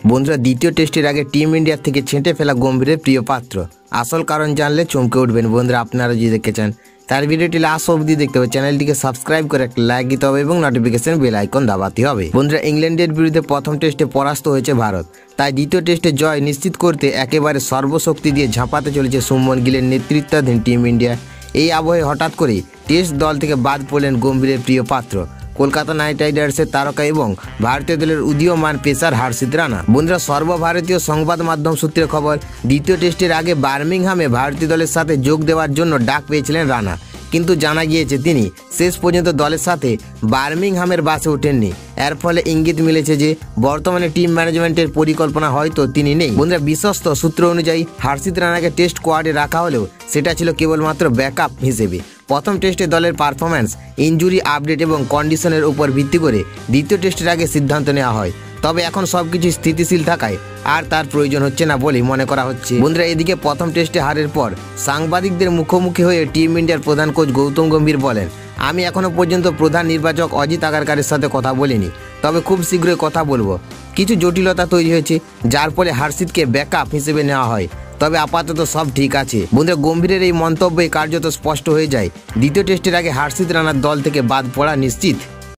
বন্ধুরা, দ্বিতীয় টেস্টের আগে টিম ইন্ডিয়া থেকে ছেঁটে ফেলা গম্ভীরের প্রিয় পাত্র। আসল কারণ জানলে চমকে উঠবেন। বন্ধুরা, আপনারা যদি দেখতে চান তার ভিডিওটি লাস্ট অবধি দেখতে হবে। চ্যানেলটিকে সাবস্ক্রাইব করে একটা লাইক দিতে হবে এবং নোটিফিকেশন বেল আইকন দাবাতে হবে। বন্ধুরা, ইংল্যান্ডের বিরুদ্ধে প্রথম টেস্টে পরাস্ত হয়েছে ভারত, তাই দ্বিতীয় টেস্টে জয় নিশ্চিত করতে একেবারে সর্বশক্তি দিয়ে ঝাঁপাতে চলেছে শুভমন গিলের নেতৃত্বাধীন টিম ইন্ডিয়া। এই আবহে হঠাৎ করেই টেস্ট দল থেকে বাদ পড়লেন গম্ভীরের প্রিয় পাত্র, কলকাতা নাইট রাইডার্সের তারকা এবং ভারতীয় দলের উদীয়মান পেসার হর্ষিত রানা। বন্ধুরা, সর্বভারতীয় সংবাদ মাধ্যম সূত্রে খবর, দ্বিতীয় টেস্টের আগে বার্মিংহামে ভারতীয় দলের সাথে যোগ দেওয়ার জন্য ডাক পেয়েছিলেন রানা, কিন্তু জানা গিয়েছে তিনি শেষ পর্যন্ত দলের সাথে বার্মিংহামের বাসে ওঠেননি। এর ফলে ইঙ্গিত মিলেছে যে বর্তমানে টিম ম্যানেজমেন্টের পরিকল্পনা হয়তো তিনি নেই। বন্ধুরা, বিশ্বস্ত সূত্র অনুযায়ী হর্ষিত রানাকে টেস্ট স্কোয়াডে রাখা হলেও সেটা ছিল কেবলমাত্র ব্যাকআপ হিসেবে। প্রথম টেস্টে দলের পারফরম্যান্স, ইনজুরি আপডেট এবং কন্ডিশনের উপর ভিত্তি করে দ্বিতীয় টেস্টের আগে সিদ্ধান্ত নেওয়া হয়। তবে এখন সবকিছু স্থিতিশীল থাকায় আর তার প্রয়োজন হচ্ছে না বলেই মনে করা হচ্ছে। বন্ধুরা, এদিকে প্রথম টেস্টে হারের পর সাংবাদিকদের মুখোমুখি হয়ে টিম ইন্ডিয়ার প্রধান কোচ গৌতম গম্ভীর বলেন, আমি এখনো পর্যন্ত প্রধান নির্বাচক অজিত আগারকারের সাথে কথা বলিনি, তবে খুব শীঘ্রই কথা বলবো। কিছু জটিলতা তৈরি হয়েছে, যার ফলে হর্ষিতকে ব্যাকআপ হিসেবে নেওয়া হয়, তবে আপাতত সব ঠিক আছে। বন্ধুরা, গম্ভীরের এই মন্তব্যে কার্যত স্পষ্ট হয়ে যায় দ্বিতীয় টেস্টের আগে হর্ষিত রানার দল থেকে বাদ পড়া নিশ্চিত।